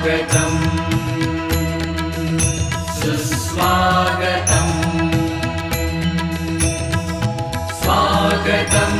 स्वागतम् सुस्वागतम् स्वागतम्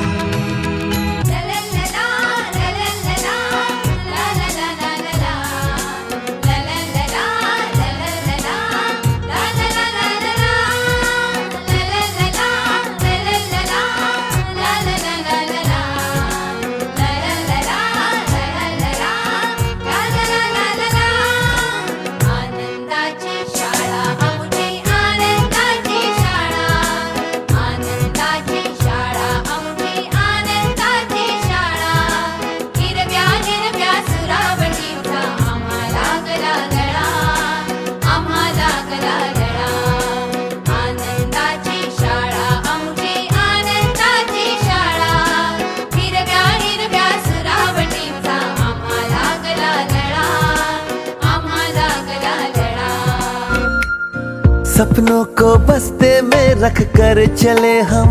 सपनों को बस्ते में रख कर चले हम,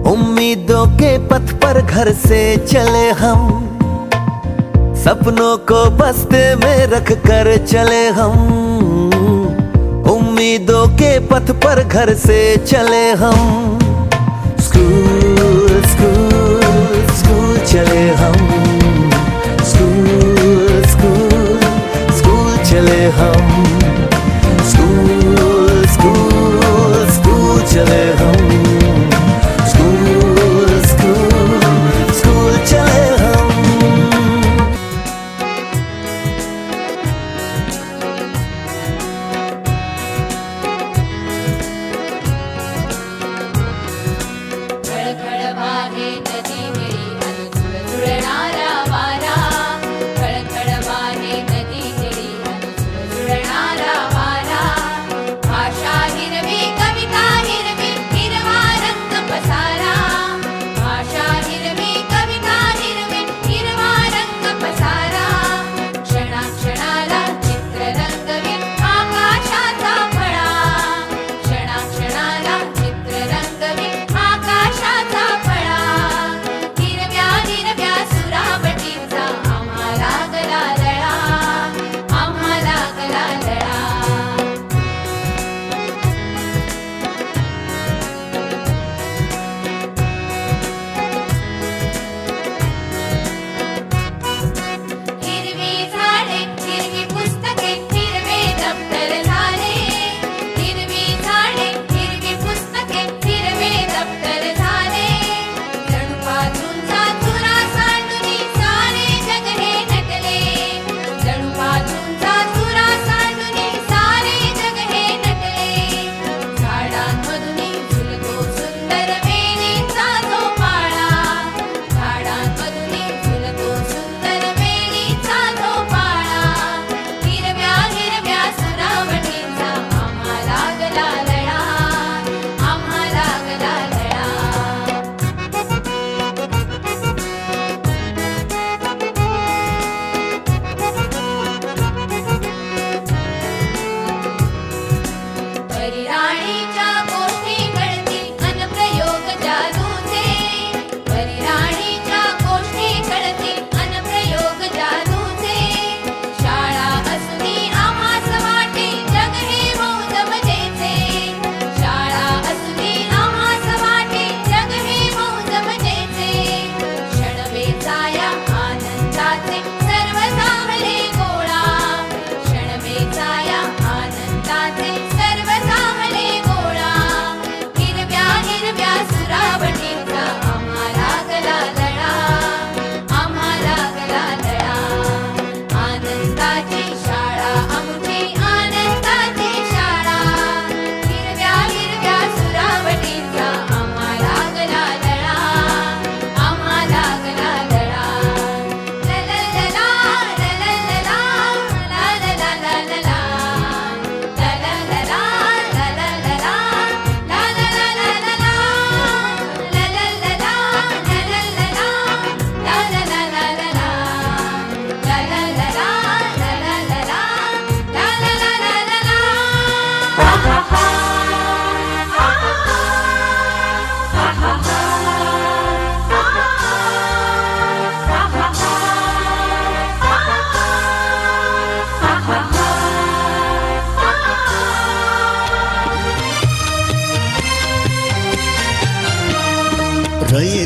उम्मीदों के पथ पर घर से चले हम। सपनों को बस्ते में रख कर चले हम, उम्मीदों के पथ पर घर से चले हम। स्कूल स्कूल स्कूल चले हम, स्कूल स्कूल स्कूल चले हम। स्कूल स्कूल स्कूल चले हम, स्कूल स्कूल स्कूल चले हम। खळखळ वाहे नदी मेरी, अन झुळझुळणारा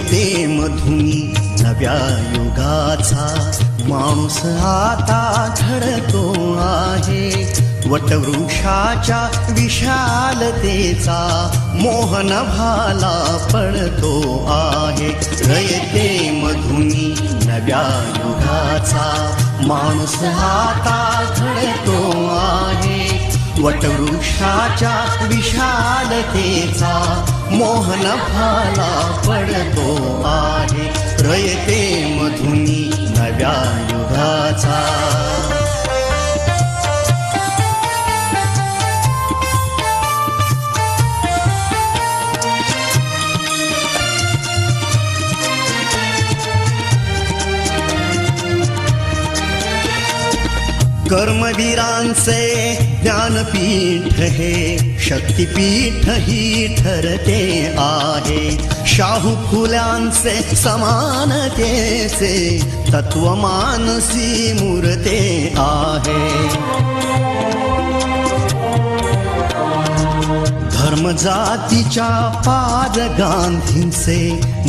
रयते मधुनी नव्या युगाचा माणूस आता घडतो आहे. वटवृक्षाच्या विशालतेचा मोहन भाला पडतो आहे. रयते मधुनी नव्या युगाचा माणूस आता घडतो आहे. वटवृक्षाच्या विशालतेचा मोहन भाला पडतो आहे. रयते मधुनी नव्या युगाचा. कर्मवीरांचे ज्ञानपीठ हे शक्तिपीठ ही ठरते आहे. शाहू फुल्यांचे समानतेचे तत्व मानसी मूर्ते आहे. धर्म जातीच्या पार गांधींचे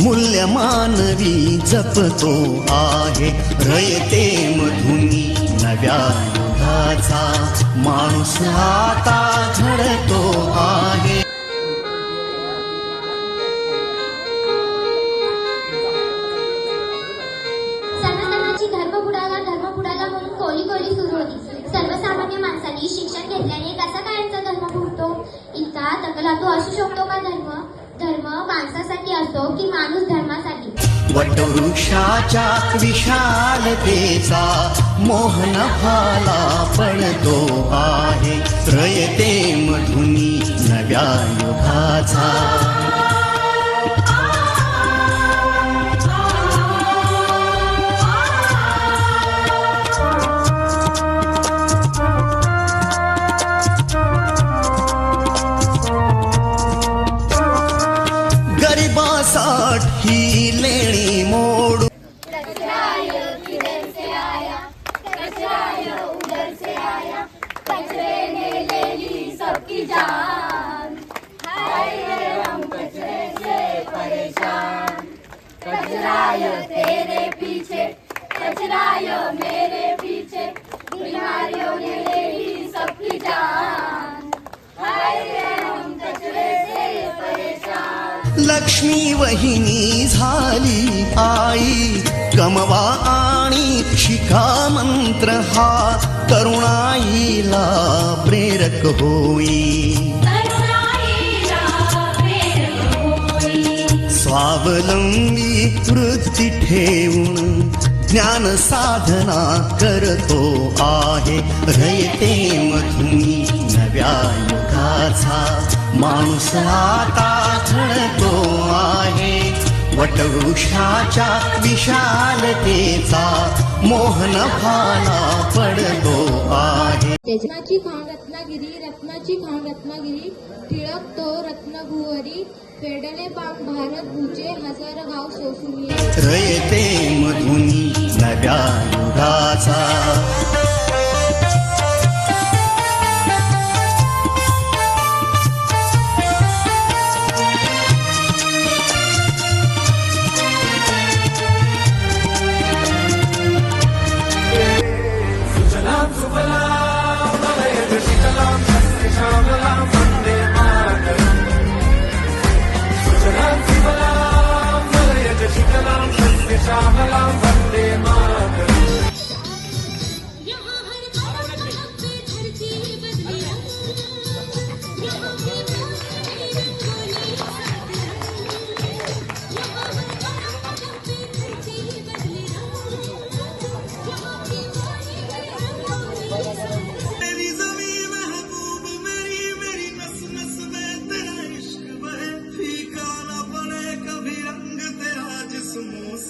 मूल्य मानवी जपतो आहे. रयते मधुनी नव्या युगाचा माणूस आता घडतो आहे. सनातनाची धर्म बुडाला म्हणून कोली सुरू होती. सर्वसामान्य माणसांनी शिक्षण घेतल्याने कसा कायमचा धर्म बुडतो? इतका तकलातू असू शकतो का धर्म? धर्म माणसासाठी असतो की माणूस धर्मासाठी? वटवृक्षाच्या विशालतेचा मोहन भाला पडतो आहे. रयते मधुनी नव्या युगाचा. गरिबासाठी लेणी मोडू तेरे पीछे कचरायो मेरे पीछे बीमारियों ने ले ली सबकी जान. हाय रे हम कचरे से परेशान. लक्ष्मी वहिनी झाली आई कमवा आणि शिका मंत्र हा तरुणाईला प्रेरक होई. स्वावलंबी वृत्ती ठेवून ज्ञान साधना करतो आहे. रयते मधुनी नव्या युगाचा माणूस आता घडतो आहे. वटवृक्षाच्या विशालतेचा मोहन भाला पडतो आहे. रत्नाची खाण रत्नागिरी टिळक तो रत्नभुवरी फेडले पांग भारत भुजे हजार गाव सोसून ये. रयते मधुनी नव्या युगाचा.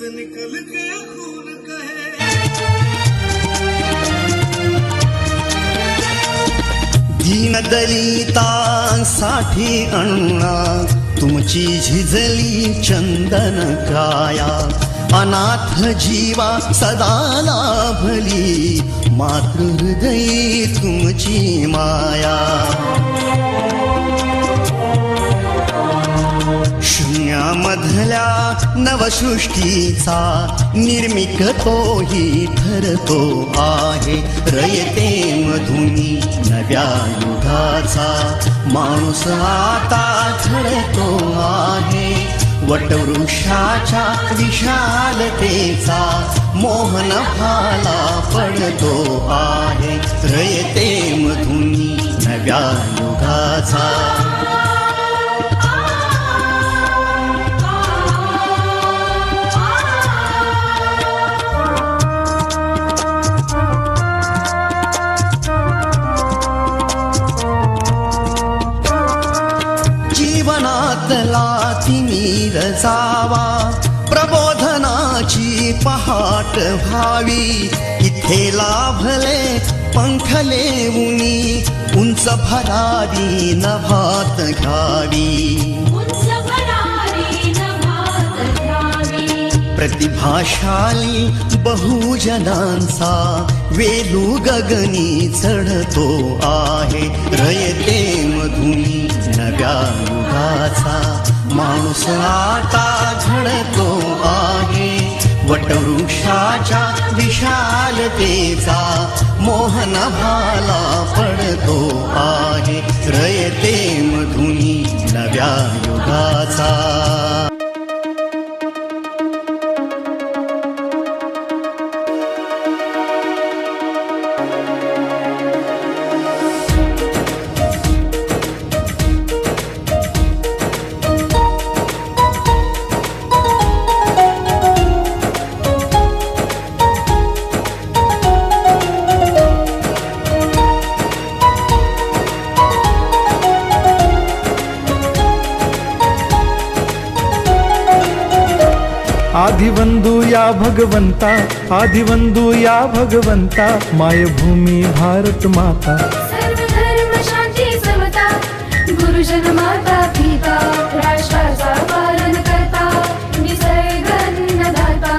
निकल के खून कहे. दीनदलितांसाठी अण्णा तुमची झिजली चंदन काया. अनाथ जीवा सदा लाभली मातृहृदयी तुमची माया. शून्यामधल्या नवसृष्टीचा निर्मिक तोही ठरतो आहे. रयते मधुनी नव्या युगाचा माणूस आता घडतो आहे. वटवृक्षाच्या विशालतेचा मोहन भाला पडतो आहे. रयते मधुनी नव्या युगाचा. जीवनातला तिमिर जावा, प्रबोधनाची पहाट व्हावी. इथे लाभले पंखले उनी, उंच भरारी नभात घ्यावी. प्रतिभाशाली बहुजनांचा वेलू गगनी चढतो आहे. रयते मधुनी नव्या युगाचा माणूस आता घडतो आहे. वटवृक्षाच्या विशालतेचा मोहन भाला पडतो आहे. रयते मधुनी नव्या युगाचा. आदिवंदू या भगवंता, आदिवंदू या भगवंता, मायभूमी भारत माता. सर्व धर्म शांती समता, गुरुजन माता पिता, राष्ट्राचा पालन करता, निसर्ग अन्नदाता,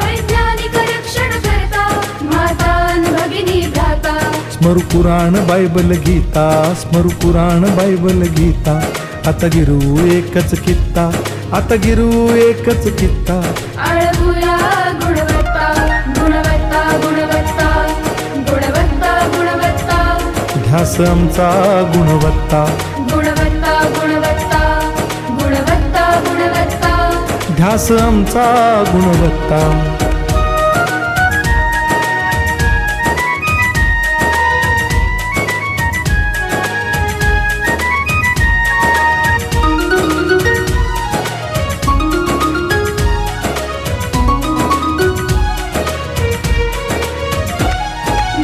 वैज्ञानिक रक्षण करता, माता भगिनी भ्राता. स्मरू पुराण बायबल गीता, स्मरू पुराण बायबल गीता. आता गिरू एकच कित्ता, आता गिरू एकच कित्ता. आळवूया गुणवत्ता, गुणवत्ता, गुणवत्ता, गुणवत्ता, गुणवत्ता. ध्यास आमचा गुणवत्ता, गुणवत्ता, गुणवत्ता, गुणवत्ता, गुणवत्ता. ध्यास आमचा गुणवत्ता.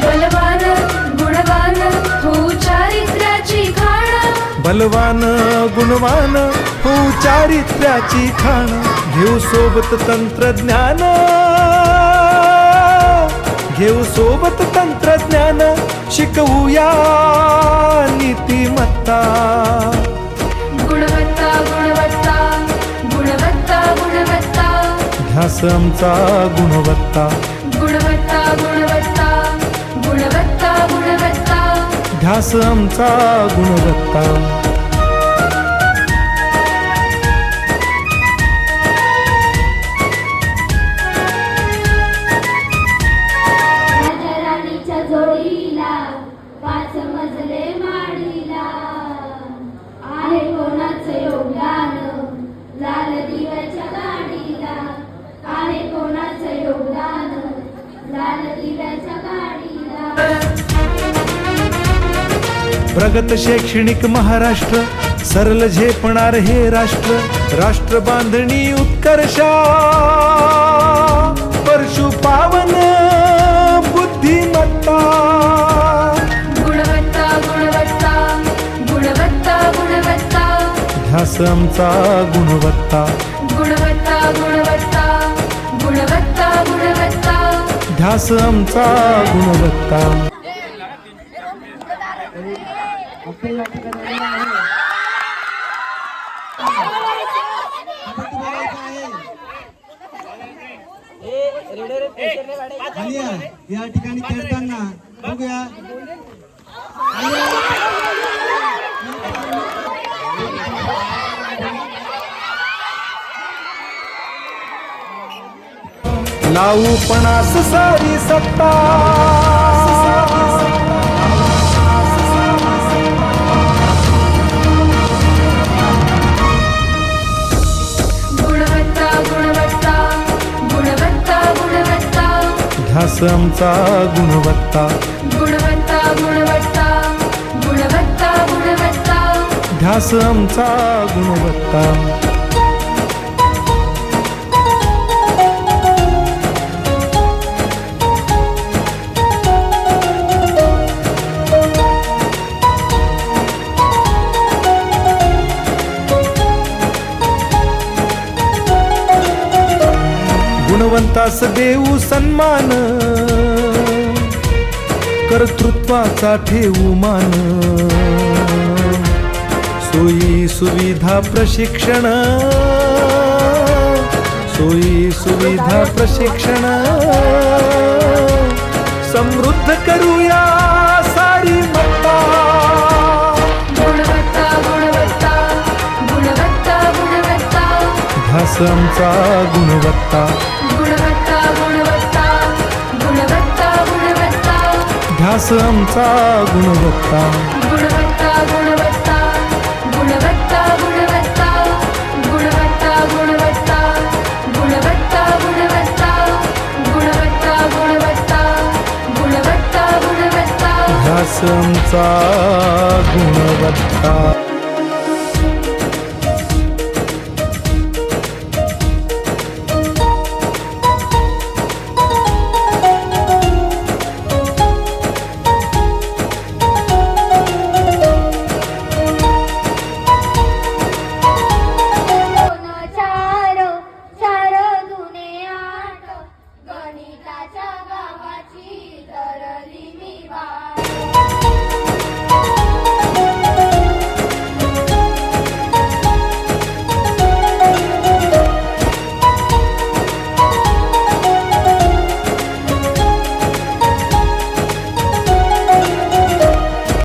बलवान गुणवान हो चारित्र्याची खाण, बलवान गुणवान हो चारित्र्याची खाण. घेऊ सोबत तंत्रज्ञान, घेऊ सोबत तंत्रज्ञान. शिकवूया नीतिमत्ता. गुणवत्ता, गुणवत्ता, गुणवत्ता, गुणवत्ता. ध्यास आमचा गुणवत्ता, गुणवत्ता, गुणवत्ता, गुणवत्ता, गुणवत्ता. ध्यास आमचा गुणवत्ता. राणीच्या जोडीला 5 मजले माडीला, आहे कोणाचं योगदान लाल दिव्याच्या गाडीला. आहे कोणाचं योगदान लाल दिव्याच्या गाडीला. प्रगत शैक्षणिक महाराष्ट्र, सरल झेपणार हे राष्ट्र. राष्ट्र बांधणी उत्कर्षा, परशु पावन बुद्धिमत्ता. गुणवत्ता, गुणवत्ता, गुणवत्ता, गुणवत्ता. ध्यास आमचा गुणवत्ता, गुणवत्ता, गुणवत्ता, गुणवत्ता, गुणवत्ता. ध्यास आमचा गुणवत्ता. या ठिकाणी खेळताना बघूया लावू पणास सारी सत्ता. गुणवत्ता गुणवत्ता गुणवत्ता गुणवत्ता ध्यास आमचा गुणवत्ता. गुणवत्ता गुणवत्ता गुणवत्ता गुणवत्ता ध्यास आमचा गुणवत्ता. गुणवंतास देऊ सन्मान, कर्तृत्वाचा ठेवू मान. सोयी सुविधा प्रशिक्षण, सोयी सुविधा प्रशिक्षण. समृद्ध करूया सारी मत्ता. गुणवत्ता गुणवत्ता गुणवत्ता गुणवत्ता ध्यास आमचा गुणवत्ता. गुणवत्ता गुणवत्ता गुणवत्ता गुणवत्ता ध्यास आमचा गुणवत्ता. गुणवत्ता गुणवत्ता गुणवत्ता गुणवत्ता गुणवत्ता गुणवत्ता गुणवत्ता गुणवत्ता गुणवत्ता गुणवत्ता गुणवत्ता गुणवत्ता ध्यास आमचा गुणवत्ता.